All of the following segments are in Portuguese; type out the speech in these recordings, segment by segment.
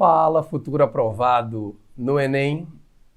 Fala, futuro aprovado no Enem,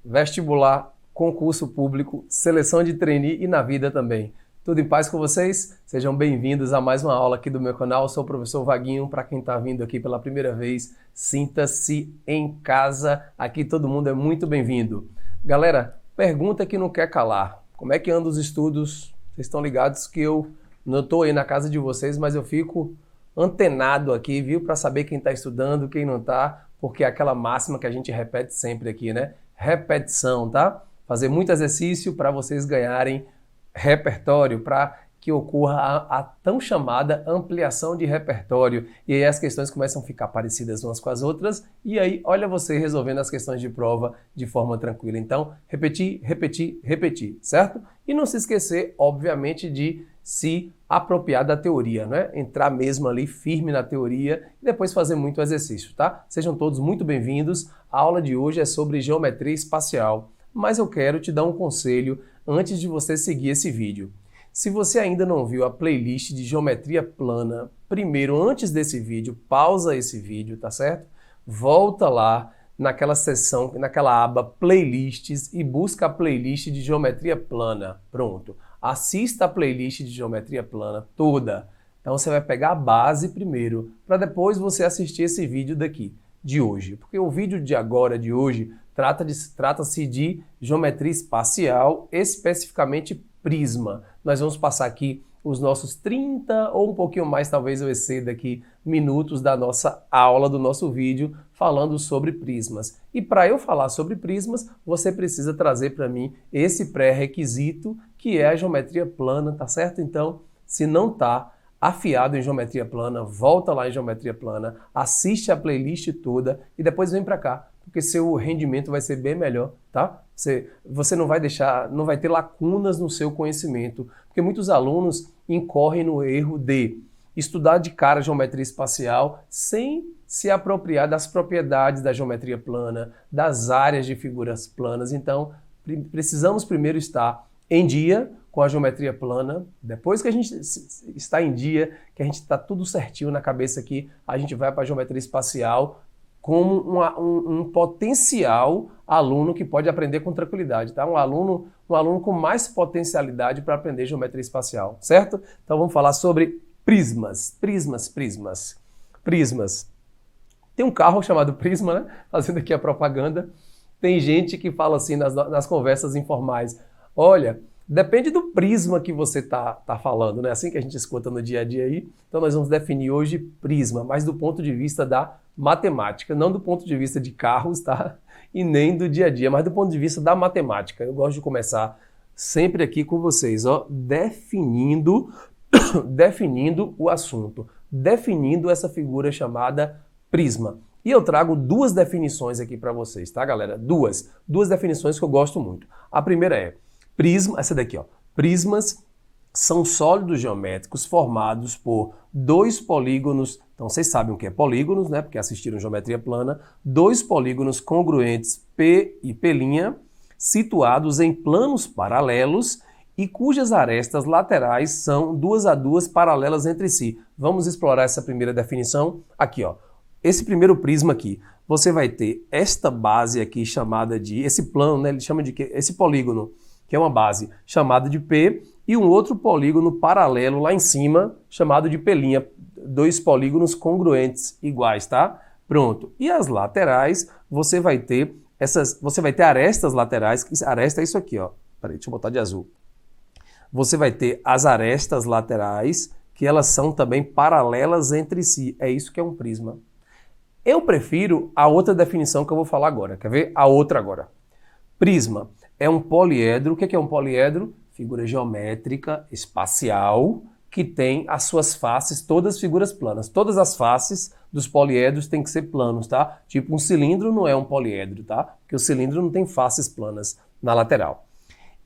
vestibular, concurso público, seleção de trainee e na vida também. Tudo em paz com vocês? Sejam bem-vindos a mais uma aula aqui do meu canal. Eu sou o professor Vaguinho. Para quem está vindo aqui pela primeira vez, sinta-se em casa. Aqui todo mundo é muito bem-vindo. Galera, pergunta que não quer calar. Como é que andam os estudos? Vocês estão ligados que eu não estou aí na casa de vocês, mas eu fico antenado aqui, viu? Para saber quem está estudando, quem não está, porque é aquela máxima que a gente repete sempre aqui, né? Repetição, tá? Fazer muito exercício para vocês ganharem repertório, para que ocorra a tão chamada ampliação de repertório. E aí as questões começam a ficar parecidas umas com as outras, e aí olha você resolvendo as questões de prova de forma tranquila. Então, repetir, repetir, repetir, certo? E não se esquecer, obviamente, de se apropriar da teoria, né? Entrar mesmo ali firme na teoria e depois fazer muito exercício, tá? Sejam todos muito bem-vindos. A aula de hoje é sobre geometria espacial, mas eu quero te dar um conselho antes de você seguir esse vídeo. Se você ainda não viu a playlist de geometria plana, primeiro, antes desse vídeo, pausa esse vídeo, tá certo? Volta lá naquela seção, naquela aba playlists e busca a playlist de geometria plana. Pronto. Assista a playlist de geometria plana toda. Então você vai pegar a base primeiro, para depois você assistir esse vídeo daqui, de hoje. Porque o vídeo de agora, de hoje, trata-se de geometria espacial, especificamente prisma. Nós vamos passar aqui os nossos 30 ou um pouquinho mais, talvez eu exceda aqui, minutos da nossa aula, do nosso vídeo, falando sobre prismas. E para eu falar sobre prismas, você precisa trazer para mim esse pré-requisito, que é a geometria plana, tá certo? Então, se não tá afiado em geometria plana, volta lá em geometria plana, assiste a playlist toda e depois vem para cá, porque seu rendimento vai ser bem melhor, tá? Você não vai ter lacunas no seu conhecimento, porque muitos alunos incorrem no erro de estudar de cara geometria espacial sem se apropriar das propriedades da geometria plana, das áreas de figuras planas. Então, precisamos primeiro estar em dia com a geometria plana. Depois que a gente está em dia, que a gente está tudo certinho na cabeça aqui, a gente vai para a geometria espacial como um potencial aluno que pode aprender com tranquilidade, tá? Um aluno com mais potencialidade para aprender geometria espacial, certo? Então vamos falar sobre prismas. Prismas. Tem um carro chamado Prisma, né? Fazendo aqui a propaganda. Tem gente que fala assim nas conversas informais: olha, depende do prisma que você tá falando, né? Assim que a gente escuta no dia a dia aí. Então nós vamos definir hoje prisma, mas do ponto de vista da matemática, não do ponto de vista de carros, tá? E nem do dia a dia, mas do ponto de vista da matemática. Eu gosto de começar sempre aqui com vocês, ó, definindo o assunto, definindo essa figura chamada prisma. E eu trago duas definições aqui para vocês, tá, galera? Duas definições que eu gosto muito. A primeira é prisma, essa daqui, ó. Prismas são sólidos geométricos formados por dois polígonos. Então vocês sabem o que é polígonos, né? Porque assistiram geometria plana. Dois polígonos congruentes P e P', situados em planos paralelos e cujas arestas laterais são duas a duas paralelas entre si. Vamos explorar essa primeira definição aqui, ó. Esse primeiro prisma aqui, você vai ter esta base aqui chamada de, esse plano, né? Ele chama de quê? Esse polígono, que é uma base chamada de P, e um outro polígono paralelo lá em cima, chamado de P', dois polígonos congruentes iguais, tá? Pronto. E as laterais, você vai ter arestas laterais, aresta é isso aqui, ó. Peraí, deixa eu botar de azul. Você vai ter as arestas laterais, que elas são também paralelas entre si. É isso que é um prisma. Eu prefiro a outra definição que eu vou falar agora. Quer ver? A outra agora. Prisma é um poliedro. O que é um poliedro? Figura geométrica espacial que tem as suas faces, todas figuras planas. Todas as faces dos poliedros têm que ser planos, tá? Tipo, um cilindro não é um poliedro, tá? Porque o cilindro não tem faces planas na lateral.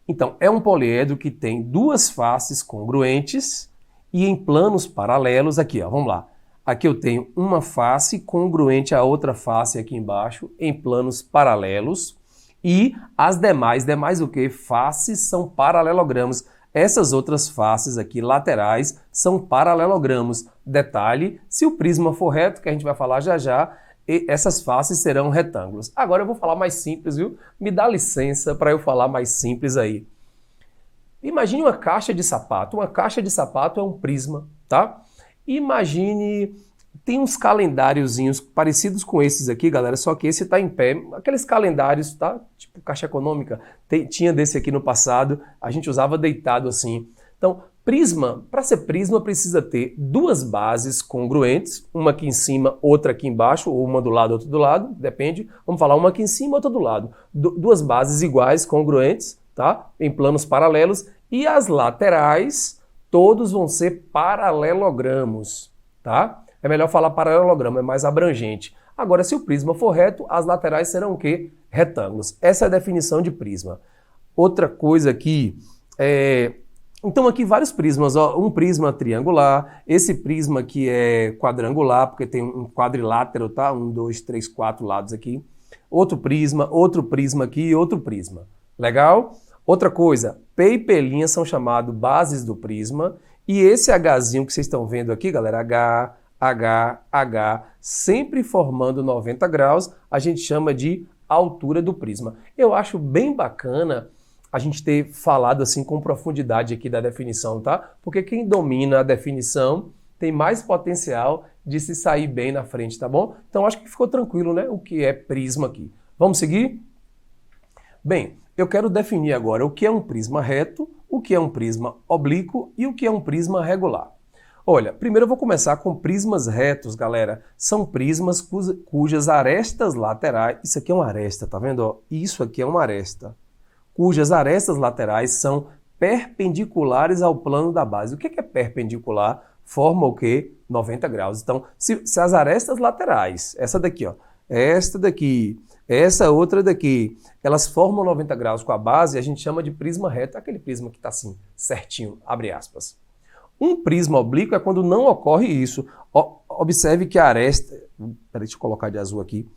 Então, é um poliedro que tem duas faces congruentes e em planos paralelos. Aqui, ó, vamos lá. Aqui eu tenho uma face congruente à outra face aqui embaixo, em planos paralelos. E as demais o quê? Faces são paralelogramos. Essas outras faces aqui laterais são paralelogramos. Detalhe, se o prisma for reto, que a gente vai falar já já, e essas faces serão retângulos. Agora eu vou falar mais simples, viu? Me dá licença para eu falar mais simples aí. Imagine uma caixa de sapato. Uma caixa de sapato é um prisma, tá? Imagine, tem uns calendáriozinhos parecidos com esses aqui, galera, só que esse tá em pé. Aqueles calendários, tá? Tipo Caixa Econômica. Tinha desse aqui no passado, a gente usava deitado assim. Então, prisma, para ser prisma, precisa ter duas bases congruentes, uma aqui em cima, outra aqui embaixo, ou uma do lado, outra do lado, depende. Vamos falar uma aqui em cima, outra do lado. Duas bases iguais, congruentes, tá? Em planos paralelos, e as laterais, todos vão ser paralelogramos, tá? É melhor falar paralelogramo, é mais abrangente. Agora, se o prisma for reto, as laterais serão o quê? Retângulos. Essa é a definição de prisma. Outra coisa aqui Então aqui vários prismas, ó, um prisma triangular, esse prisma aqui é quadrangular, porque tem um quadrilátero, tá? 1, 2, 3, 4 lados aqui. Outro prisma aqui e outro prisma. Legal? Outra coisa, P e P' são chamados bases do prisma, e esse Hzinho que vocês estão vendo aqui, galera, H, sempre formando 90 graus, a gente chama de altura do prisma. Eu acho bem bacana a gente ter falado assim com profundidade aqui da definição, tá? Porque quem domina a definição tem mais potencial de se sair bem na frente, tá bom? Então acho que ficou tranquilo, né? O que é prisma aqui. Vamos seguir? Bem, eu quero definir agora o que é um prisma reto, o que é um prisma oblíquo e o que é um prisma regular. Olha, primeiro eu vou começar com prismas retos, galera. São prismas cujas arestas laterais... Isso aqui é uma aresta, tá vendo? Isso aqui é uma aresta. Cujas arestas laterais são perpendiculares ao plano da base. O que é perpendicular? Forma o quê? 90 graus. Então, se as arestas laterais, essa daqui, ó, esta daqui, essa outra daqui, elas formam 90 graus com a base, a gente chama de prisma reto, aquele prisma que está assim, certinho, abre aspas. Um prisma oblíquo é quando não ocorre isso. Observe que a aresta... Peraí, deixa eu colocar de azul aqui.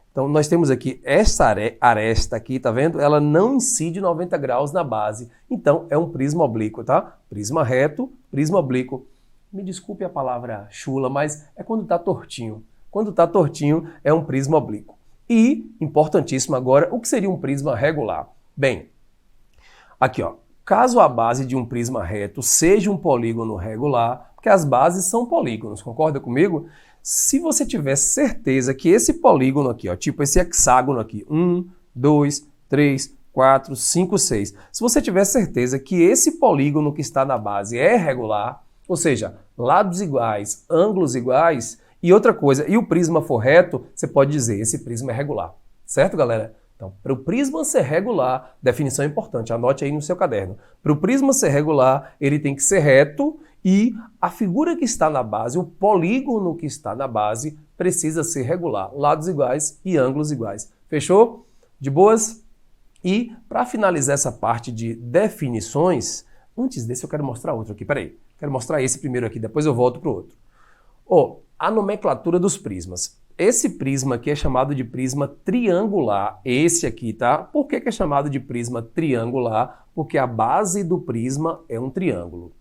Então, nós temos aqui essa aresta aqui, tá vendo? Ela não incide 90 graus na base. Então, é um prisma oblíquo, tá? Prisma reto, prisma oblíquo. Me desculpe a palavra chula, mas é quando tá tortinho. Quando tá tortinho, é um prisma oblíquo. E, importantíssimo agora, o que seria um prisma regular? Bem, aqui, ó. Caso a base de um prisma reto seja um polígono regular, porque as bases são polígonos, concorda comigo? Se você tiver certeza que esse polígono aqui, ó, tipo esse hexágono aqui, 1, 2, 3, 4, 5, 6. Se você tiver certeza que esse polígono que está na base é regular, ou seja, lados iguais, ângulos iguais, e outra coisa, e o prisma for reto, você pode dizer, esse prisma é regular. Certo, galera? Então, para o prisma ser regular, definição importante, anote aí no seu caderno. Para o prisma ser regular, ele tem que ser reto e a figura que está na base, o polígono que está na base, precisa ser regular. Lados iguais e ângulos iguais. Fechou? De boas? E para finalizar essa parte de definições, antes desse eu quero mostrar outro aqui. Peraí, quero mostrar esse primeiro aqui, depois eu volto para o outro. A nomenclatura dos prismas. Esse prisma aqui é chamado de prisma triangular, esse aqui, tá? Por que é chamado de prisma triangular? Porque a base do prisma é um triângulo.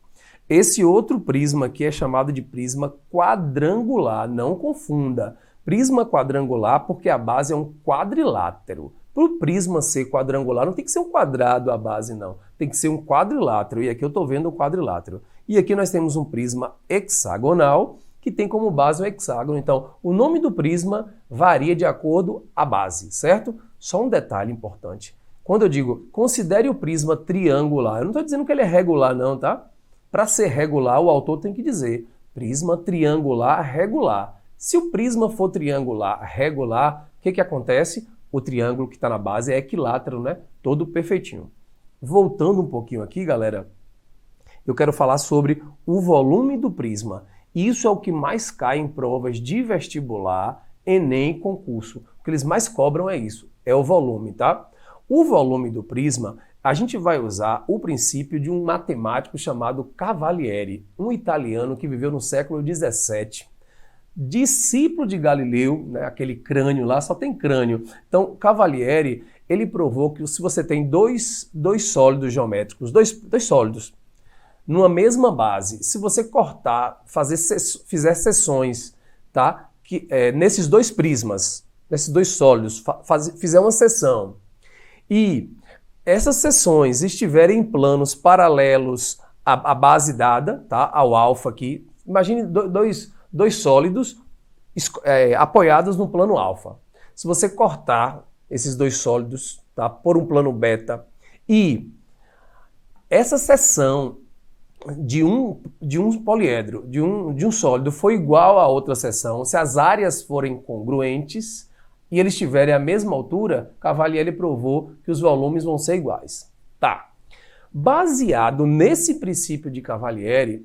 Esse outro prisma aqui é chamado de prisma quadrangular, não confunda. Prisma quadrangular porque a base é um quadrilátero. Para o prisma ser quadrangular, não tem que ser um quadrado a base, não. Tem que ser um quadrilátero, e aqui eu estou vendo o quadrilátero. E aqui nós temos um prisma hexagonal, que tem como base o hexágono. Então, o nome do prisma varia de acordo com a base, certo? Só um detalhe importante. Quando eu digo, considere o prisma triangular, eu não estou dizendo que ele é regular não, tá? Para ser regular, o autor tem que dizer prisma triangular regular. Se o prisma for triangular regular, o que acontece? O triângulo que está na base é equilátero, né? Todo perfeitinho. Voltando um pouquinho aqui, galera, eu quero falar sobre o volume do prisma. Isso é o que mais cai em provas de vestibular, Enem e concurso. O que eles mais cobram é isso, é o volume, tá? O volume do prisma, a gente vai usar o princípio de um matemático chamado Cavalieri, um italiano que viveu no século XVII, discípulo de Galileu, né, aquele crânio lá, só tem crânio. Então, Cavalieri, ele provou que se você tem dois sólidos geométricos, dois sólidos, numa mesma base, se você cortar, fizer seções, tá? que nesses dois prismas, nesses dois sólidos, fizer uma seção e essas seções estiverem em planos paralelos à base dada, tá? Ao alfa aqui, imagine dois sólidos apoiados no plano alfa. Se você cortar esses dois sólidos, tá? Por um plano beta, e essa seção de um poliedro, de um sólido, for igual a outra seção, se as áreas forem congruentes e eles tiverem a mesma altura, Cavalieri provou que os volumes vão ser iguais. Tá. Baseado nesse princípio de Cavalieri,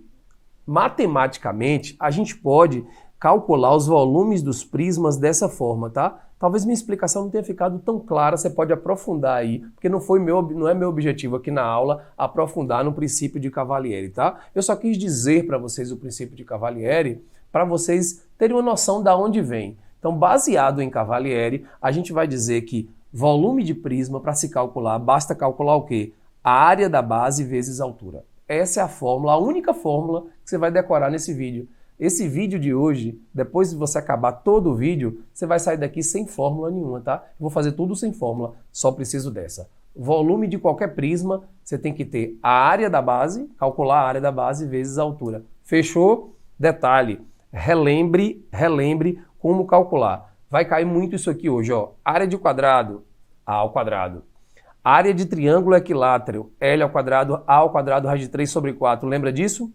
matematicamente, a gente pode calcular os volumes dos prismas dessa forma, tá? Talvez minha explicação não tenha ficado tão clara, você pode aprofundar aí, porque não é meu objetivo aqui na aula aprofundar no princípio de Cavalieri, tá? Eu só quis dizer para vocês o princípio de Cavalieri, para vocês terem uma noção de onde vem. Então, baseado em Cavalieri, a gente vai dizer que volume de prisma, para se calcular, basta calcular o quê? A área da base vezes a altura. Essa é a fórmula, a única fórmula que você vai decorar nesse vídeo. Esse vídeo de hoje, depois de você acabar todo o vídeo, você vai sair daqui sem fórmula nenhuma, tá? Eu vou fazer tudo sem fórmula, só preciso dessa. Volume de qualquer prisma, você tem que ter a área da base, calcular a área da base vezes a altura. Fechou? Detalhe, relembre como calcular. Vai cair muito isso aqui hoje, ó. Área de quadrado, A ao quadrado. Área de triângulo equilátero, L ao quadrado, A ao quadrado, raiz de 3 sobre 4. Lembra disso?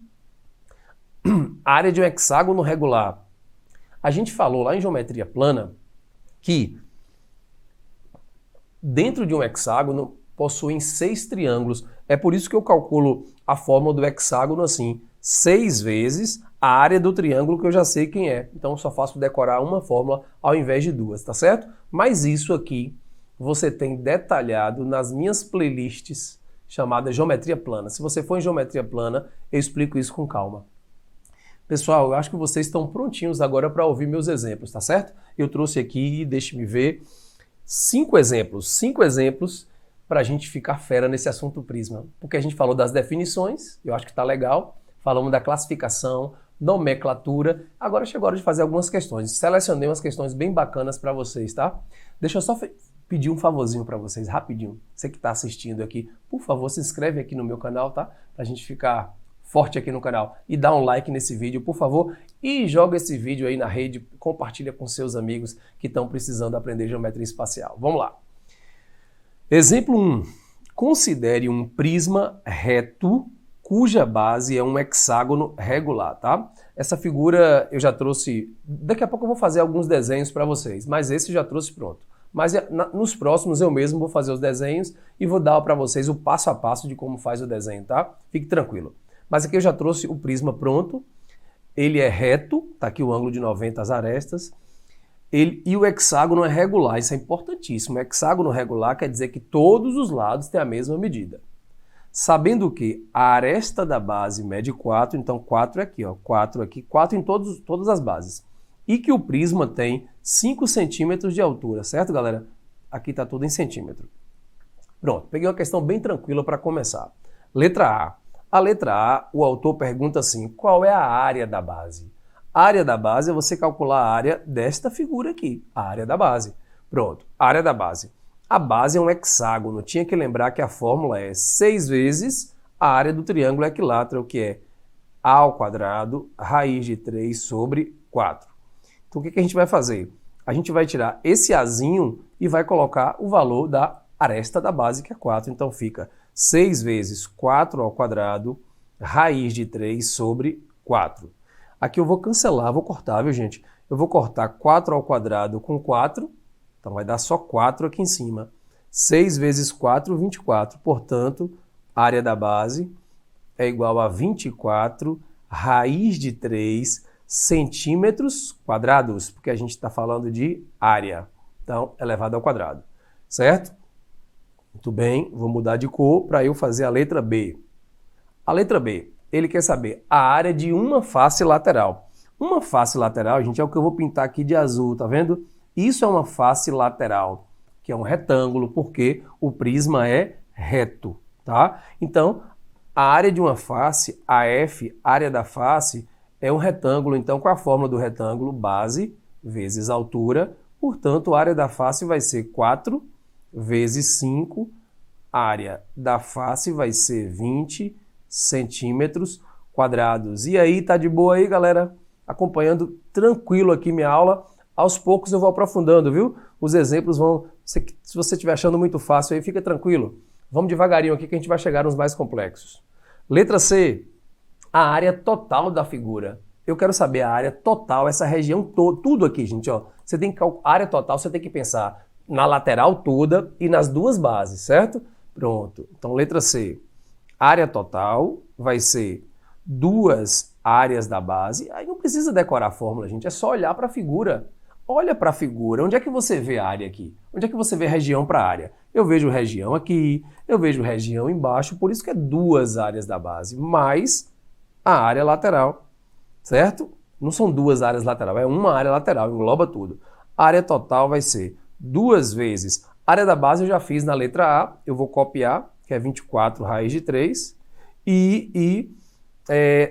Área de um hexágono regular. A gente falou lá em geometria plana que dentro de um hexágono possuem 6 triângulos. É por isso que eu calculo a fórmula do hexágono assim, 6 vezes a área do triângulo que eu já sei quem é. Então eu só faço decorar uma fórmula ao invés de duas, tá certo? Mas isso aqui você tem detalhado nas minhas playlists chamadas Geometria Plana. Se você for em Geometria Plana, eu explico isso com calma. Pessoal, eu acho que vocês estão prontinhos agora para ouvir meus exemplos, tá certo? Eu trouxe aqui, deixe-me ver, 5 exemplos para a gente ficar fera nesse assunto prisma. Porque a gente falou das definições, eu acho que está legal, falamos da classificação, nomenclatura, agora chegou a hora de fazer algumas questões. Selecionei umas questões bem bacanas para vocês, tá? Deixa eu só pedir um favorzinho para vocês, rapidinho. Você que está assistindo aqui, por favor, se inscreve aqui no meu canal, tá? Para a gente ficar forte aqui no canal e dá um like nesse vídeo, por favor, e joga esse vídeo aí na rede, compartilha com seus amigos que estão precisando aprender geometria espacial. Vamos lá. Exemplo 1. Considere um prisma reto cuja base é um hexágono regular, tá? Essa figura eu já trouxe, daqui a pouco eu vou fazer alguns desenhos para vocês, mas esse eu já trouxe pronto. Mas nos próximos eu mesmo vou fazer os desenhos e vou dar para vocês o passo a passo de como faz o desenho, tá? Fique tranquilo. Mas aqui eu já trouxe o prisma pronto, ele é reto, tá aqui o ângulo de 90 as arestas, e o hexágono é regular, isso é importantíssimo. O hexágono regular quer dizer que todos os lados têm a mesma medida. Sabendo que a aresta da base mede 4, então 4 é aqui, ó, 4 aqui, 4 em todas as bases. E que o prisma tem 5 centímetros de altura, certo, galera? Aqui está tudo em centímetro. Pronto, peguei uma questão bem tranquila para começar. Letra A. A letra A, o autor pergunta assim, qual é a área da base? A área da base é você calcular a área desta figura aqui, a área da base. Pronto, área da base. A base é um hexágono, tinha que lembrar que a fórmula é 6 vezes a área do triângulo equilátero, que é A ao quadrado, raiz de 3 sobre 4. Então o que a gente vai fazer? A gente vai tirar esse Azinho e vai colocar o valor da aresta da base, que é 4. Então fica 6 vezes 4 ao quadrado, raiz de 3 sobre 4. Aqui eu vou cancelar, vou cortar, viu, gente? Eu vou cortar 4 ao quadrado com 4, então vai dar só 4 aqui em cima. 6 vezes 4, 24. Portanto, a área da base é igual a 24 raiz de 3 centímetros quadrados, porque a gente está falando de área, então elevado ao quadrado, certo? Muito bem, vou mudar de cor para eu fazer a letra B. A letra B, ele quer saber a área de uma face lateral. Uma face lateral, gente, é o que eu vou pintar aqui de azul, tá vendo? Isso é uma face lateral, que é um retângulo, porque o prisma é reto, tá? Então, a área de uma face, AF, área da face, é um retângulo. Então, qual é a fórmula do retângulo? Base vezes altura, portanto, a área da face vai ser 4 vezes 5, área da face vai ser 20 centímetros quadrados. E aí, tá de boa aí, galera? Acompanhando tranquilo aqui minha aula. Aos poucos eu vou aprofundando, viu? Os exemplos vão... Se você estiver achando muito fácil aí, fica tranquilo. Vamos devagarinho aqui que a gente vai chegar nos mais complexos. Letra C, a área total da figura. Eu quero saber a área total, essa região toda, tudo aqui, gente, ó. Você tem que área total, você tem que pensar na lateral toda e nas duas bases, certo? Pronto. Então, letra C, área total vai ser duas áreas da base. Aí não precisa decorar a fórmula, gente, é só olhar para a figura. Olha para a figura, onde é que você vê a área aqui? Onde é que você vê região para área? Eu vejo região aqui, eu vejo região embaixo, por isso que é duas áreas da base, mais a área lateral, certo? Não são duas áreas laterais, é uma área lateral, engloba tudo. A área total vai ser 2 vezes. A área da base eu já fiz na letra A, eu vou copiar, que é 24 raiz de 3,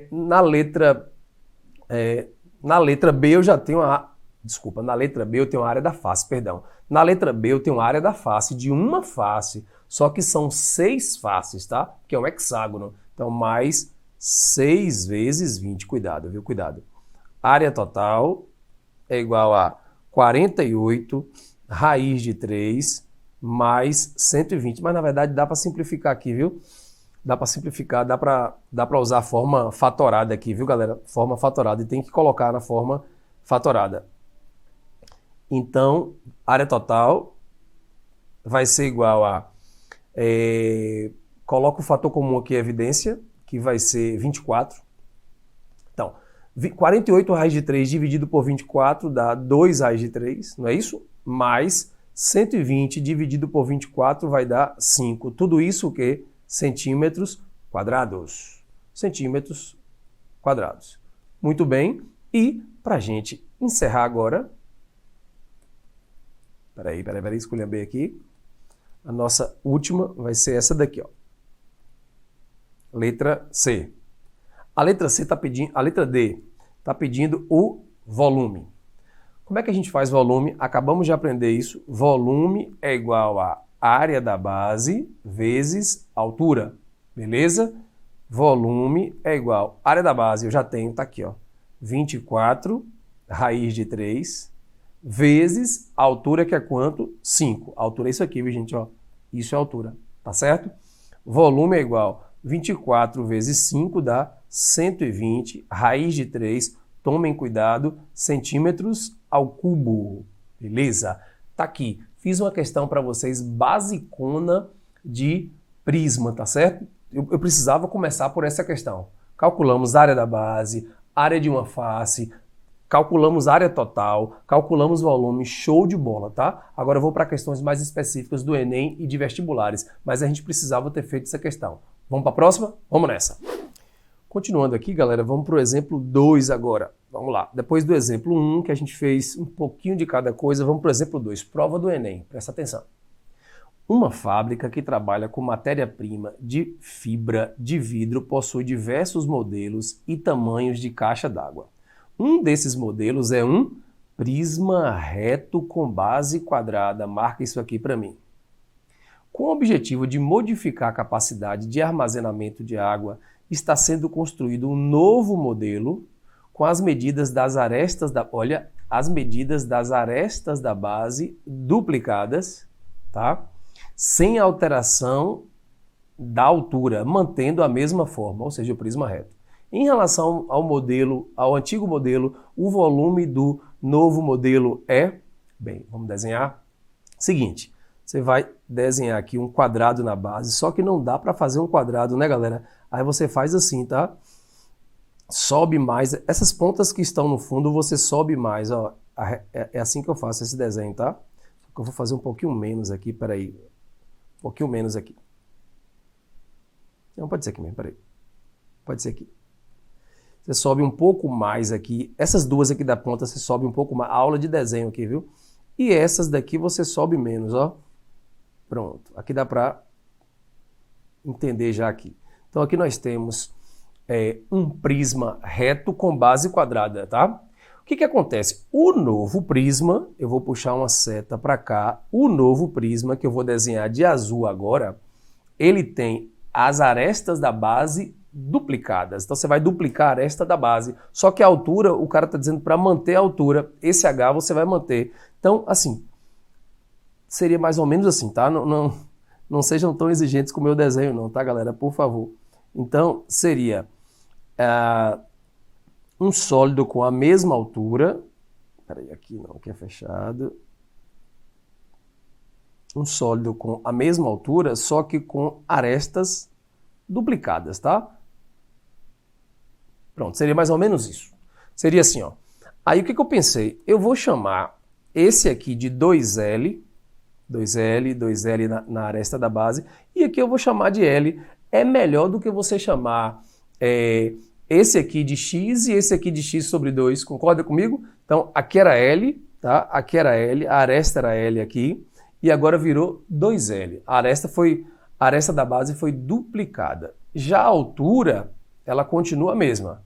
na letra B eu já tenho na letra B eu tenho a área da face, perdão. Na letra B eu tenho a área da face de uma face, só que são 6 faces, tá? Que é um hexágono. Então, mais 6 vezes 20. Cuidado, viu? Cuidado. Área total é igual a 48 raiz de 3 mais 120. Mas, na verdade, dá para simplificar aqui, viu? Dá para simplificar, dá para usar a forma fatorada aqui, viu, galera? Forma fatorada. E tem que colocar na forma fatorada. Então, área total vai ser igual a... coloca o fator comum aqui, evidência, que vai ser 24. Então, 48 raiz de 3 dividido por 24 dá 2 raiz de 3, não é isso? Mais 120 dividido por 24 vai dar 5. Tudo isso o quê? Centímetros quadrados. Centímetros quadrados. Muito bem. E, para a gente encerrar agora... Peraí, escolher aqui. A nossa última vai ser essa daqui, ó. Letra C. A letra C está pedindo, a letra D está pedindo o volume. Como é que a gente faz volume? Acabamos de aprender isso. Volume é igual a área da base vezes altura. Beleza? Volume é igual área da base, eu já tenho, tá aqui, ó. 24 raiz de 3 vezes a altura, que é quanto? 5. A altura é isso aqui, viu, gente? Ó, isso é a altura, tá certo? Volume é igual 24 vezes 5 dá 120, raiz de 3, tomem cuidado, centímetros ao cubo, beleza? Tá aqui, fiz uma questão para vocês basicona de prisma, tá certo? Eu precisava começar por essa questão. Calculamos a área da base, área de uma face, calculamos área total, calculamos volume, show de bola, tá? Agora eu vou para questões mais específicas do Enem e de vestibulares, mas a gente precisava ter feito essa questão. Vamos para a próxima? Vamos nessa! Continuando aqui, galera, vamos para o exemplo 2 agora. Vamos lá. Depois do exemplo 1, que a gente fez um pouquinho de cada coisa, vamos para o exemplo 2, prova do Enem. Presta atenção. Uma fábrica que trabalha com matéria-prima de fibra de vidro possui diversos modelos e tamanhos de caixa d'água. Um desses modelos é um prisma reto com base quadrada. Marca isso aqui para mim. Com o objetivo de modificar a capacidade de armazenamento de água, está sendo construído um novo modelo com as medidas das arestas da base duplicadas, tá? Sem alteração da altura, mantendo a mesma forma, ou seja, o prisma reto. Em relação ao antigo modelo, o volume do novo modelo é... Bem, vamos desenhar. Seguinte, você vai desenhar aqui um quadrado na base, só que não dá para fazer um quadrado, né, galera? Aí você faz assim, tá? Sobe mais. Essas pontas que estão no fundo, você sobe mais, ó. É assim que eu faço esse desenho, tá? Eu vou fazer um pouquinho menos aqui, peraí. Um pouquinho menos aqui. Não, pode ser aqui mesmo, peraí. Pode ser aqui. Você sobe um pouco mais aqui. Essas duas aqui da ponta você sobe um pouco mais. Aula de desenho aqui, viu? E essas daqui você sobe menos, ó. Pronto. Aqui dá para entender já aqui. Então aqui nós temos um prisma reto com base quadrada, tá? O que acontece? O novo prisma, eu vou puxar uma seta para cá, o novo prisma que eu vou desenhar de azul agora, ele tem as arestas da base duplicadas. Então você vai duplicar a aresta da base, só que a altura, o cara está dizendo para manter a altura, esse H você vai manter. Então, assim, seria mais ou menos assim, tá? Não sejam tão exigentes com o meu desenho não, tá, galera? Por favor. Então, seria um sólido com a mesma altura. Peraí, aqui não, aqui é fechado. Um sólido com a mesma altura, só que com arestas duplicadas, tá? Pronto, seria mais ou menos isso. Seria assim, ó. Aí o que eu pensei? Eu vou chamar esse aqui de 2L, 2L na aresta da base, e aqui eu vou chamar de L. É melhor do que você chamar esse aqui de X e esse aqui de X sobre 2, concorda comigo? Então, aqui era L, tá? Aqui era L, a aresta era L aqui, e agora virou 2L. A aresta da base foi duplicada. Já a altura, ela continua a mesma.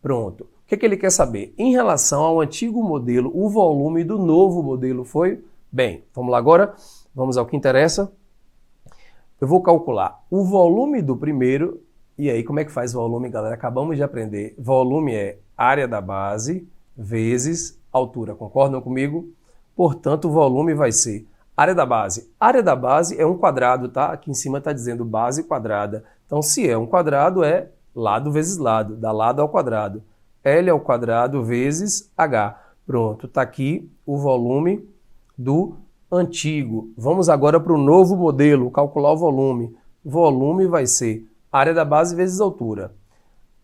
Pronto. O que ele quer saber? Em relação ao antigo modelo, o volume do novo modelo foi? Bem, vamos lá agora, vamos ao que interessa. Eu vou calcular o volume do primeiro, e aí como é que faz volume, galera? Acabamos de aprender. Volume é área da base vezes altura, concordam comigo? Portanto, o volume vai ser área da base. Área da base é um quadrado, tá? Aqui em cima está dizendo base quadrada. Então, se é um quadrado, é lado vezes lado, dá lado ao quadrado. L ao quadrado vezes H. Pronto, está aqui o volume do antigo. Vamos agora para o novo modelo, calcular o volume. Volume vai ser área da base vezes altura.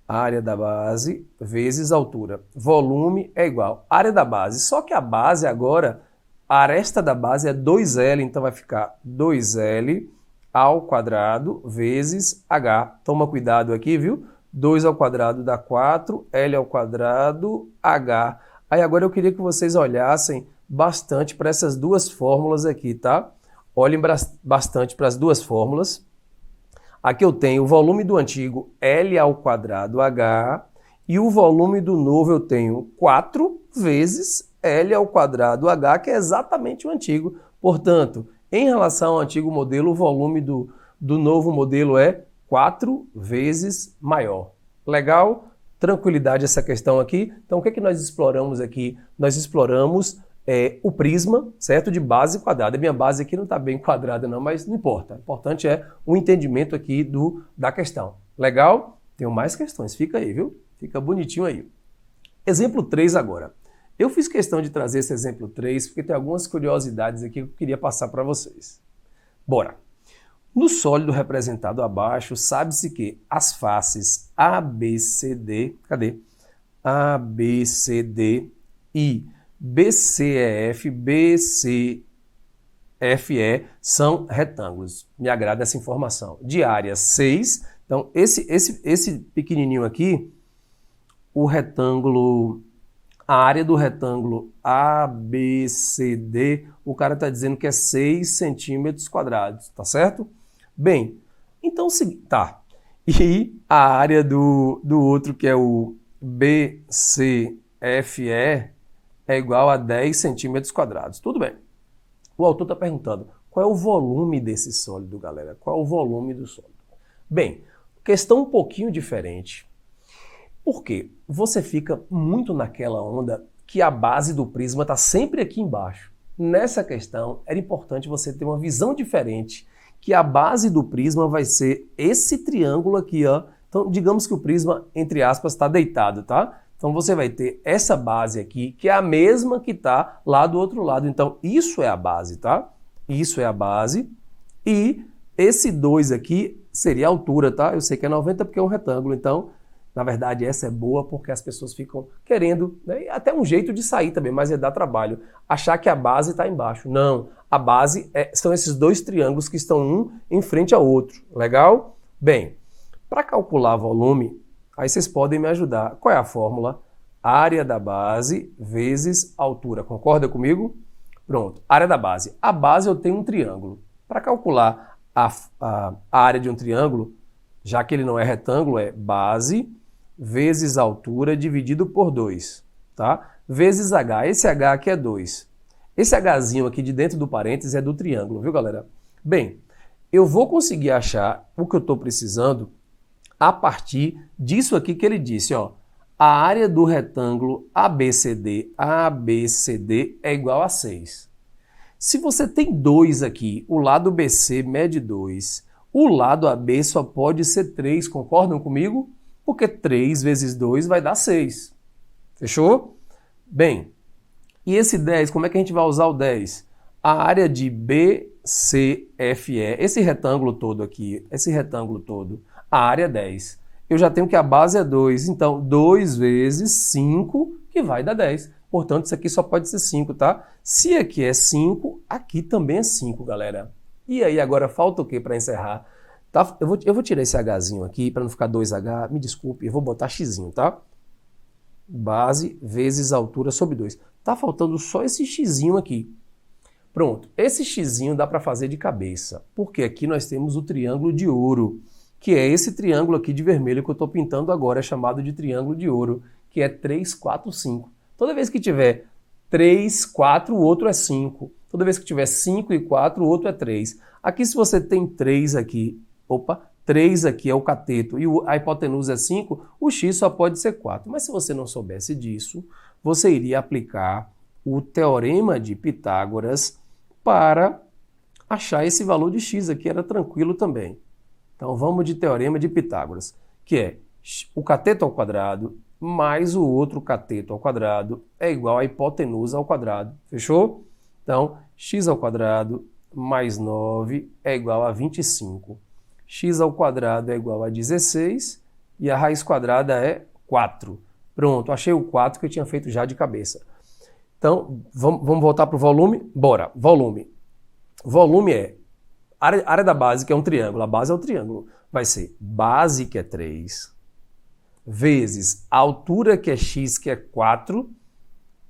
Área da base vezes altura. Volume é igual área da base, só que a base agora, a aresta da base é 2L, então vai ficar 2L ao quadrado vezes H. Toma cuidado aqui, viu? 2 ao quadrado dá 4, L ao quadrado, H. Aí agora eu queria que vocês olhassem bastante para essas duas fórmulas aqui, tá? Olhem bastante para as duas fórmulas. Aqui eu tenho o volume do antigo, L ao quadrado, H, e o volume do novo eu tenho 4 vezes L ao quadrado, H, que é exatamente o antigo. Portanto, em relação ao antigo modelo, o volume do novo modelo é 4 vezes maior. Legal? Tranquilidade essa questão aqui. Então, o que nós exploramos aqui? Nós exploramos o prisma, certo? De base quadrada. A minha base aqui não está bem quadrada não, mas não importa. O importante é o entendimento aqui da questão. Legal? Tenho mais questões. Fica aí, viu? Fica bonitinho aí. Exemplo 3 agora. Eu fiz questão de trazer esse exemplo 3 porque tem algumas curiosidades aqui que eu queria passar para vocês. Bora! No sólido representado abaixo, sabe-se que as faces ABCD, cadê? ABCD e BCEF, BCFE são retângulos. Me agrada essa informação. De área 6, então esse pequenininho aqui, o retângulo, a área do retângulo ABCD, o cara está dizendo que é 6 centímetros quadrados, tá certo? Bem, então tá. E a área do outro, que é o BCFE, é igual a 10 centímetros quadrados. Tudo bem. O autor está perguntando, qual é o volume desse sólido, galera? Qual é o volume do sólido? Bem, questão um pouquinho diferente. Por quê? Você fica muito naquela onda que a base do prisma está sempre aqui embaixo. Nessa questão, era importante você ter uma visão diferente, que a base do prisma vai ser esse triângulo aqui, ó. Então, digamos que o prisma, entre aspas, está deitado, tá? Então, você vai ter essa base aqui, que é a mesma que está lá do outro lado. Então, isso é a base, tá? Isso é a base. E esse 2 aqui seria a altura, tá? Eu sei que é 90 porque é um retângulo. Então, na verdade, essa é boa porque as pessoas ficam querendo, né? E até um jeito de sair também, mas é dar trabalho. Achar que a base está embaixo. Não. A base são esses dois triângulos que estão um em frente ao outro. Legal? Bem, para calcular volume, aí vocês podem me ajudar. Qual é a fórmula? Área da base vezes altura. Concorda comigo? Pronto. Área da base. A base eu tenho um triângulo. Para calcular a área de um triângulo, já que ele não é retângulo, é base vezes altura dividido por 2. tá? Vezes H. Esse H aqui é 2. Esse Hzinho aqui de dentro do parênteses é do triângulo, viu, galera? Bem, eu vou conseguir achar o que eu estou precisando a partir disso aqui que ele disse, ó. A área do retângulo ABCD é igual a 6. Se você tem 2 aqui, o lado BC mede 2, o lado AB só pode ser 3, concordam comigo? Porque 3 vezes 2 vai dar 6. Fechou? Bem, e esse 10, como é que a gente vai usar o 10? A área de BCFE, esse retângulo todo aqui, a área é 10. Eu já tenho que a base é 2, então 2 vezes 5, que vai dar 10. Portanto, isso aqui só pode ser 5, tá? Se aqui é 5, aqui também é 5, galera. E aí, agora falta o que para encerrar? Tá? Eu vou tirar esse Hzinho aqui, para não ficar 2H, me desculpe, eu vou botar Xzinho, tá? Base vezes altura sobre 2. Tá faltando só esse Xzinho aqui. Pronto, esse Xzinho dá para fazer de cabeça, porque aqui nós temos o triângulo de ouro, que é esse triângulo aqui de vermelho que eu estou pintando agora, é chamado de triângulo de ouro, que é 3, 4, 5. Toda vez que tiver 3, 4, o outro é 5. Toda vez que tiver 5 e 4, o outro é 3. Aqui, se você tem 3 aqui, 3 aqui é o cateto e a hipotenusa é 5, o x só pode ser 4. Mas se você não soubesse disso, você iria aplicar o teorema de Pitágoras para achar esse valor de x aqui, era tranquilo também. Então vamos de teorema de Pitágoras, que é o cateto ao quadrado mais o outro cateto ao quadrado é igual a hipotenusa ao quadrado. Fechou? Então, x ao quadrado mais 9 é igual a 25. X ao quadrado é igual a 16 e a raiz quadrada é 4. Pronto, achei o 4 que eu tinha feito já de cabeça. Então, vamos voltar para o volume? Bora, volume. Volume é área da base, que é um triângulo. A base é o triângulo. Vai ser base, que é 3, vezes altura, que é x, que é 4,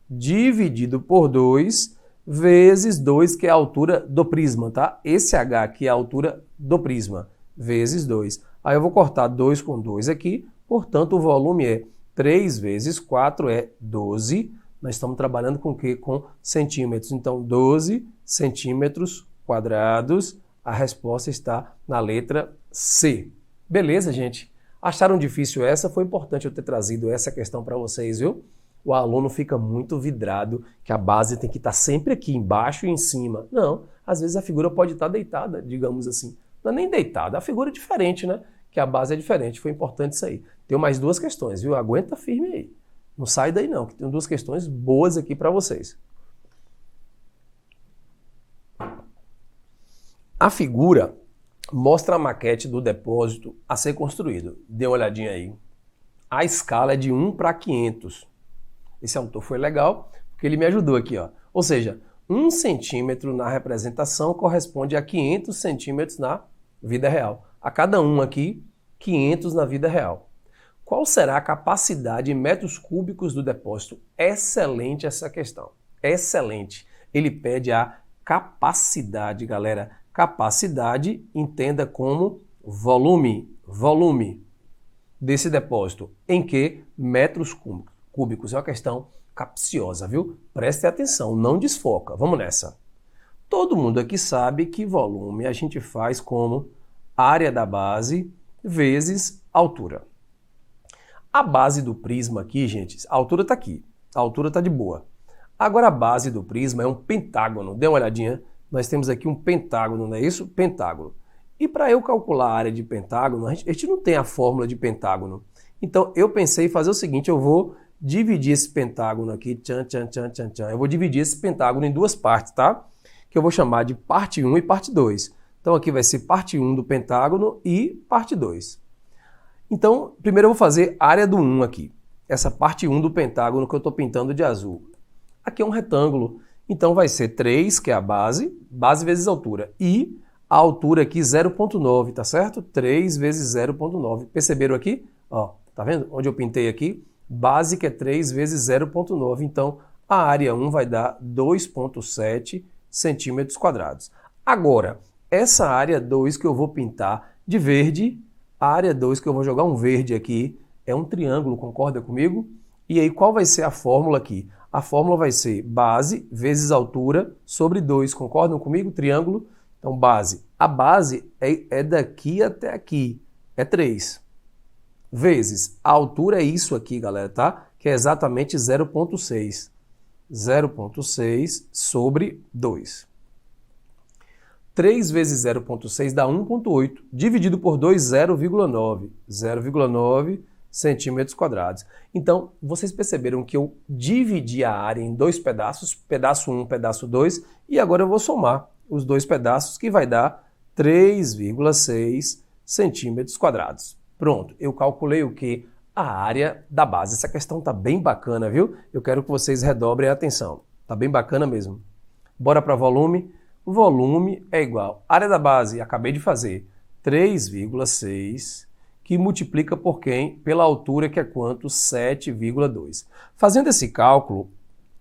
dividido por 2, vezes 2, que é a altura do prisma, tá? Esse H aqui é a altura do prisma, vezes 2. Aí eu vou cortar 2 com 2 aqui, portanto o volume é 3 vezes 4 é 12. Nós estamos trabalhando com o quê? Com centímetros. Então, 12 centímetros quadrados. A resposta está na letra C. Beleza, gente? Acharam difícil essa? Foi importante eu ter trazido essa questão para vocês, viu? O aluno fica muito vidrado que a base tem que estar sempre aqui embaixo e em cima. Não, às vezes a figura pode estar deitada, digamos assim. Não é nem deitada, a figura é diferente, né? Que a base é diferente. Foi importante isso aí. Tem mais 2 questões, viu? Aguenta firme aí. Não sai daí não, que tem 2 questões boas aqui para vocês. A figura mostra a maquete do depósito a ser construído. Dê uma olhadinha aí. A escala é de 1 para 500. Esse autor foi legal, porque ele me ajudou aqui, ó. Ou seja, 1 centímetro na representação corresponde a 500 centímetros na vida real. A cada um aqui, 500 na vida real. Qual será a capacidade em metros cúbicos do depósito? Excelente essa questão. Excelente. Ele pede a capacidade, galera. Capacidade, entenda como volume desse depósito. Em que? Metros cúbicos. É uma questão capciosa, viu? Preste atenção, não desfoca. Vamos nessa. Todo mundo aqui sabe que volume a gente faz como área da base vezes altura. A base do prisma aqui, gente, a altura está aqui. A altura está de boa. Agora a base do prisma é um pentágono. Dê uma olhadinha. Nós temos aqui um pentágono, não é isso? Pentágono. E para eu calcular a área de pentágono, a gente não tem a fórmula de pentágono. Então eu pensei em fazer o seguinte, eu vou dividir esse pentágono aqui, eu vou dividir esse pentágono em 2 partes, tá? Que eu vou chamar de parte 1 e parte 2. Então aqui vai ser parte 1 do pentágono e parte 2. Então, primeiro eu vou fazer a área do 1 aqui. Essa parte 1 do pentágono que eu estou pintando de azul. Aqui é um retângulo. Então vai ser 3, que é a base vezes altura. E a altura aqui 0,9, tá certo? 3 vezes 0,9. Perceberam aqui? Ó, tá vendo? Onde eu pintei aqui? Base que é 3 vezes 0,9. Então a área 1 vai dar 2,7 centímetros quadrados. Agora, essa área 2 que eu vou pintar de verde, a área 2 que eu vou jogar um verde aqui, é um triângulo, concorda comigo? E aí qual vai ser a fórmula aqui? A fórmula vai ser base vezes altura sobre 2. Concordam comigo? Triângulo. Então base. A base é daqui até aqui. É 3. Vezes. A altura é isso aqui, galera, tá? Que é exatamente 0,6. 0,6 sobre 2. 3 vezes 0,6 dá 1,8. Dividido por 2, 0,9. 0,9 centímetros quadrados. Então, vocês perceberam que eu dividi a área em 2 pedaços, pedaço 1, pedaço 2, e agora eu vou somar os 2 pedaços, que vai dar 3,6 centímetros quadrados. Pronto, eu calculei o quê? A área da base. Essa questão está bem bacana, viu? Eu quero que vocês redobrem a atenção. Está bem bacana mesmo. Bora para volume. O volume é igual. Área da base, acabei de fazer, 3,6, que multiplica por quem? Pela altura, que é quanto? 7,2. Fazendo esse cálculo,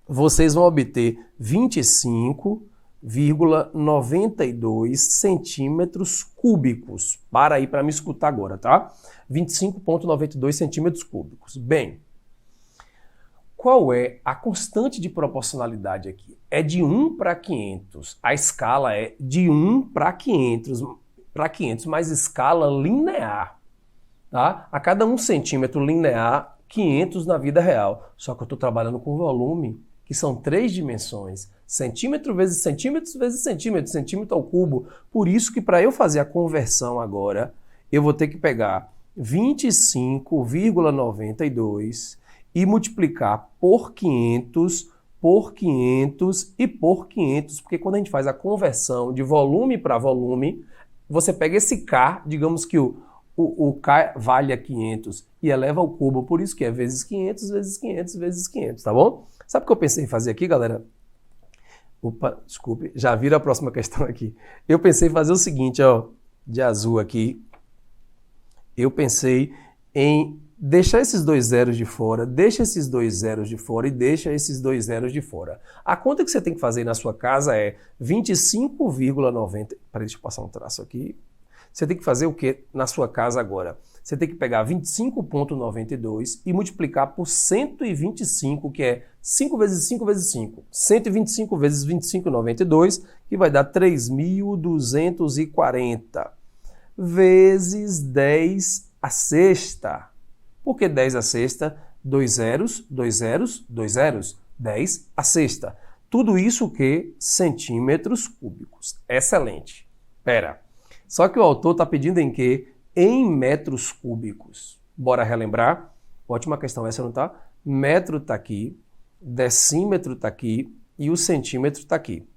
vocês vão obter 25,92 centímetros cúbicos. Para aí para me escutar agora, tá? 25,92 centímetros cúbicos. Bem, qual é a constante de proporcionalidade aqui? É de 1 para 500. A escala é de 1 para 500, mas escala linear. Tá? A cada 1 centímetro linear, 500 na vida real. Só que eu estou trabalhando com volume, que são 3 dimensões. Centímetro vezes centímetros vezes centímetro, centímetro ao cubo. Por isso que para eu fazer a conversão agora, eu vou ter que pegar 25,92 e multiplicar por 500, por 500 e por 500. Porque quando a gente faz a conversão de volume para volume, você pega esse K, digamos que o K vale a 500 e eleva ao cubo, por isso que é vezes 500, vezes 500, vezes 500, tá bom? Sabe o que eu pensei em fazer aqui, galera? Opa, desculpe, já vira a próxima questão aqui. Eu pensei em fazer o seguinte, ó, de azul aqui. Eu pensei em deixar esses 2 zeros de fora, deixa esses 2 zeros de fora e deixa esses 2 zeros de fora. A conta que você tem que fazer na sua casa é 25,90... Peraí, deixa eu passar um traço aqui. Você tem que fazer o que na sua casa agora? Você tem que pegar 25,92 e multiplicar por 125, que é 5 vezes 5 vezes 5. 125 vezes 25,92, que vai dar 3.240. Vezes 10 a sexta. Por que 10 a sexta? 2 zeros, 2 zeros, 2 zeros. 10 a sexta. Tudo isso o quê? Centímetros cúbicos. Excelente. Pera. Só que o autor está pedindo em quê? Em metros cúbicos. Bora relembrar? Ótima questão essa, não tá? Metro está aqui, decímetro está aqui e o centímetro está aqui.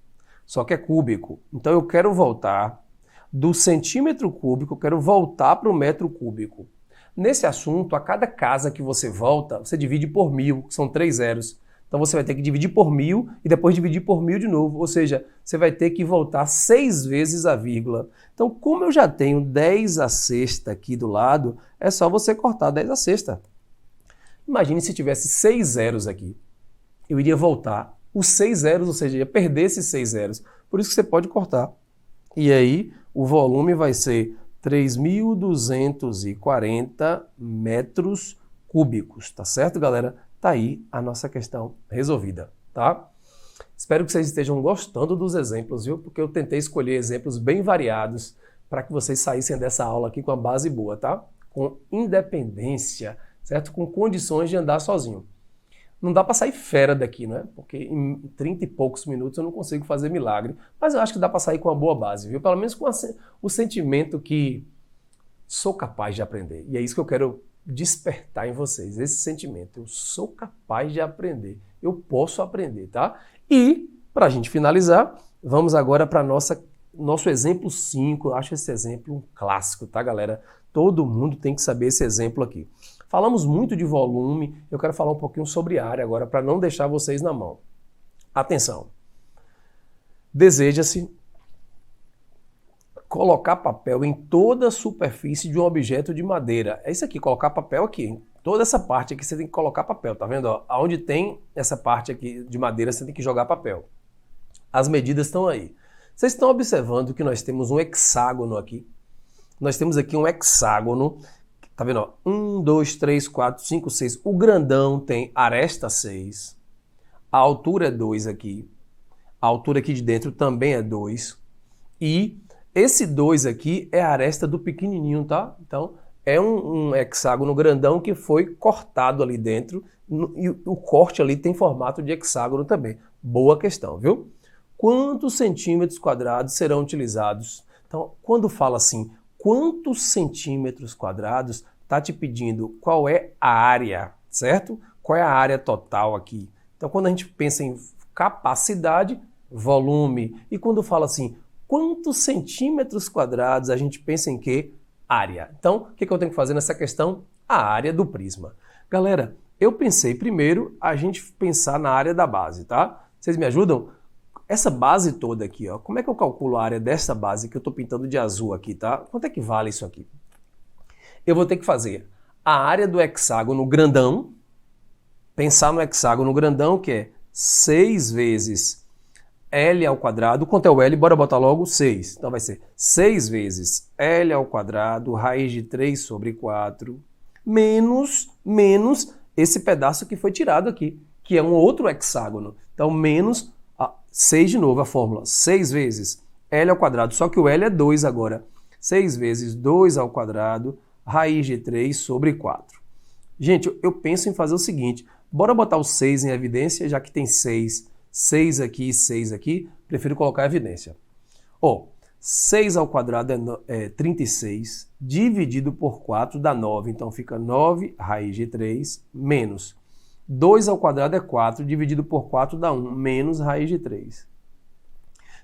Só que é cúbico. Então eu quero voltar do centímetro cúbico, eu quero voltar para o metro cúbico. Nesse assunto, a cada casa que você volta, você divide por 1000, que são 3 zeros. Então você vai ter que dividir por 1000 e depois dividir por 1000 de novo. Ou seja, você vai ter que voltar 6 vezes a vírgula. Então, como eu já tenho 10 a sexta aqui do lado, é só você cortar 10 a sexta. Imagine se tivesse 6 zeros aqui. Eu iria voltar os 6 zeros, ou seja, ia perder esses 6 zeros. Por isso que você pode cortar. E aí, o volume vai ser 3.240 metros cúbicos. Tá certo, galera? Tá aí a nossa questão resolvida, tá? Espero que vocês estejam gostando dos exemplos, viu? Porque eu tentei escolher exemplos bem variados para que vocês saíssem dessa aula aqui com a base boa, tá? Com independência, certo? Com condições de andar sozinho. Não dá para sair fera daqui, né? Porque em 30 e poucos minutos eu não consigo fazer milagre, mas eu acho que dá para sair com uma boa base, viu? Pelo menos com o sentimento que sou capaz de aprender. E é isso que eu quero despertar em vocês, esse sentimento. Eu sou capaz de aprender, eu posso aprender, tá? E, para a gente finalizar, vamos agora para nosso exemplo 5. Eu acho esse exemplo um clássico, tá, galera? Todo mundo tem que saber esse exemplo aqui. Falamos muito de volume, eu quero falar um pouquinho sobre área agora, para não deixar vocês na mão. Atenção! Deseja-se colocar papel em toda a superfície de um objeto de madeira. É isso aqui, colocar papel aqui, hein? Toda essa parte aqui você tem que colocar papel, tá vendo? Ó, onde tem essa parte aqui de madeira você tem que jogar papel. As medidas estão aí. Vocês estão observando que nós temos um hexágono aqui. Nós temos aqui um hexágono, Tá vendo? Ó? 1, 2, 3, 4, 5, 6. O grandão tem aresta 6. A altura é 2 aqui. A altura aqui de dentro também é 2. E esse 2 aqui é a aresta do pequenininho, tá? Então, é um hexágono grandão que foi cortado ali dentro. E o corte ali tem formato de hexágono também. Boa questão, viu? Quantos centímetros quadrados serão utilizados? Então, quando fala assim, quantos centímetros quadrados, está te pedindo qual é a área, certo? Qual é a área total aqui? Então, quando a gente pensa em capacidade, volume. E quando fala assim, quantos centímetros quadrados, a gente pensa em quê? Área. Então, o que eu tenho que fazer nessa questão? A área do prisma. Galera, eu pensei primeiro a gente pensar na área da base, tá? Vocês me ajudam? Essa base toda aqui, ó, como é que eu calculo a área dessa base que eu estou pintando de azul aqui, tá? Quanto é que vale isso aqui? Eu vou ter que fazer a área do hexágono grandão, pensar no hexágono grandão, que é 6 vezes L ao quadrado. Quanto é o L? Bora botar logo 6. Então vai ser 6 vezes L ao quadrado, raiz de 3 sobre 4, menos esse pedaço que foi tirado aqui, que é um outro hexágono. Então, menos 6 de novo, a fórmula. 6 vezes L ao quadrado, só que o L é 2 agora. 6 vezes 2 ao quadrado, raiz de 3 sobre 4. Gente, eu penso em fazer o seguinte, bora botar o 6 em evidência, já que tem 6 aqui e 6 aqui, prefiro colocar em evidência. 6 ao quadrado é 36, dividido por 4 dá 9, então fica 9 raiz de 3, menos 2 ao quadrado é 4, dividido por 4 dá 1, menos raiz de 3.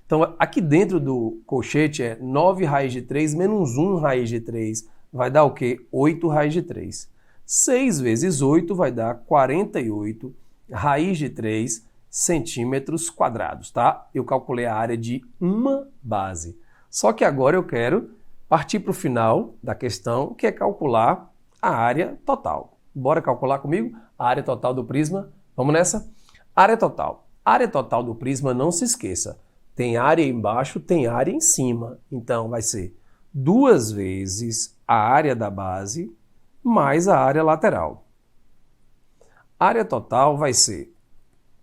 Então, aqui dentro do colchete é 9 raiz de 3 menos 1 raiz de 3, vai dar o quê? 8 raiz de 3. 6 vezes 8 vai dar 48 raiz de 3 centímetros quadrados, tá? Eu calculei a área de uma base. Só que agora eu quero partir para o final da questão, que é calcular a área total. Bora calcular comigo a área total do prisma? Vamos nessa? Área total. Área total do prisma, não se esqueça. Tem área embaixo, tem área em cima. Então vai ser 2 vezes a área da base mais a área lateral. Área total vai ser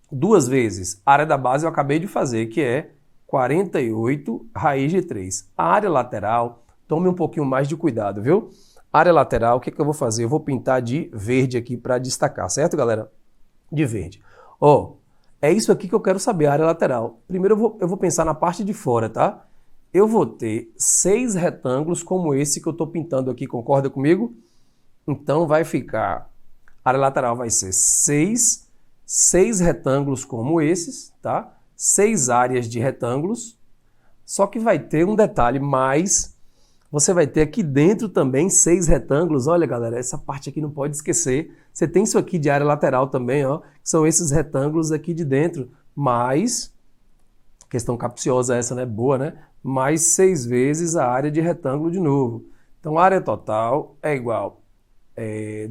2 vezes a área da base eu acabei de fazer, que é 48 raiz de 3. A área lateral, tome um pouquinho mais de cuidado, viu? Área lateral, o que eu vou fazer? Eu vou pintar de verde aqui para destacar, certo, galera? De verde. É isso aqui que eu quero saber, a área lateral. Primeiro eu vou pensar na parte de fora, tá? Eu vou ter 6 retângulos como esse que eu estou pintando aqui, concorda comigo? Então vai ficar, a área lateral vai ser 6 retângulos como esses, tá? 6 áreas de retângulos, só que vai ter um detalhe mais, você vai ter aqui dentro também 6 retângulos. Olha, galera, essa parte aqui não pode esquecer. Você tem isso aqui de área lateral também, ó, que são esses retângulos aqui de dentro, mais, questão capciosa essa, né? Boa, né? Mais 6 vezes a área de retângulo de novo. Então, a área total é igual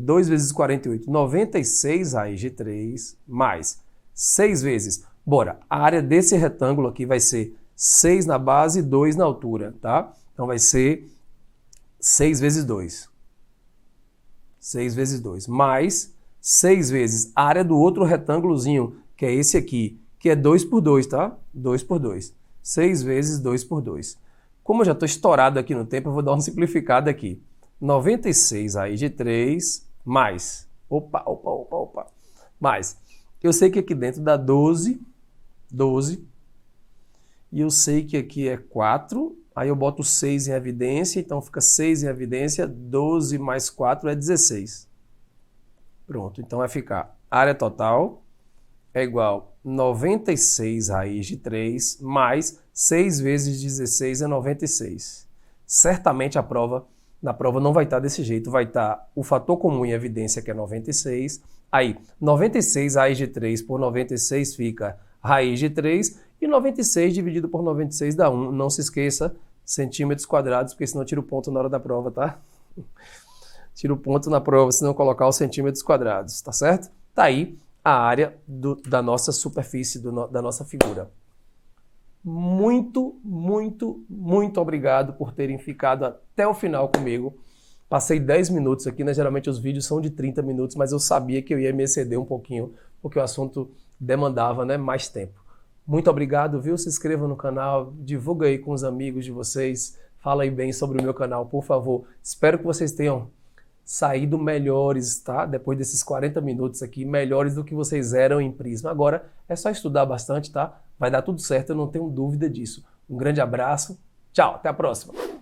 2 vezes 48, 96 raiz de 3, mais 6 vezes. Bora, a área desse retângulo aqui vai ser 6 na base e 2 na altura, tá? Então vai ser 6 vezes 2. 6 vezes 2, mais 6 vezes a área do outro retângulozinho, que é esse aqui, que é 2 por 2, tá? 2 por 2. 6 vezes 2 por 2. Como eu já estou estourado aqui no tempo, eu vou dar uma simplificada aqui. 96 raiz de 3, mais. Mais. Eu sei que aqui dentro dá 12. E eu sei que aqui é 4. Aí eu boto 6 em evidência, então fica 6 em evidência. 12 mais 4 é 16. Pronto, então vai ficar área total é igual a 96 raiz de 3 mais 6 vezes 16 é 96. Certamente na prova não vai estar desse jeito, vai estar o fator comum em evidência, que é 96. Aí, 96 raiz de 3 por 96 fica raiz de 3, e 96 dividido por 96 dá 1. Não se esqueça, centímetros quadrados, porque senão tira o ponto na hora da prova, tá? Tira o ponto na prova se não colocar os centímetros quadrados, tá certo? Tá aí a área da nossa superfície, da nossa figura. Muito obrigado por terem ficado até o final comigo. Passei 10 minutos aqui, né? Geralmente os vídeos são de 30 minutos, mas eu sabia que eu ia me exceder um pouquinho, porque o assunto demandava, né, mais tempo. Muito obrigado, viu? Se inscreva no canal, divulga aí com os amigos de vocês, fala aí bem sobre o meu canal, por favor. Espero que vocês tenham saído melhores, tá? Depois desses 40 minutos aqui, melhores do que vocês eram em Prisma. Agora é só estudar bastante, tá? Vai dar tudo certo, eu não tenho dúvida disso. Um grande abraço, tchau, até a próxima!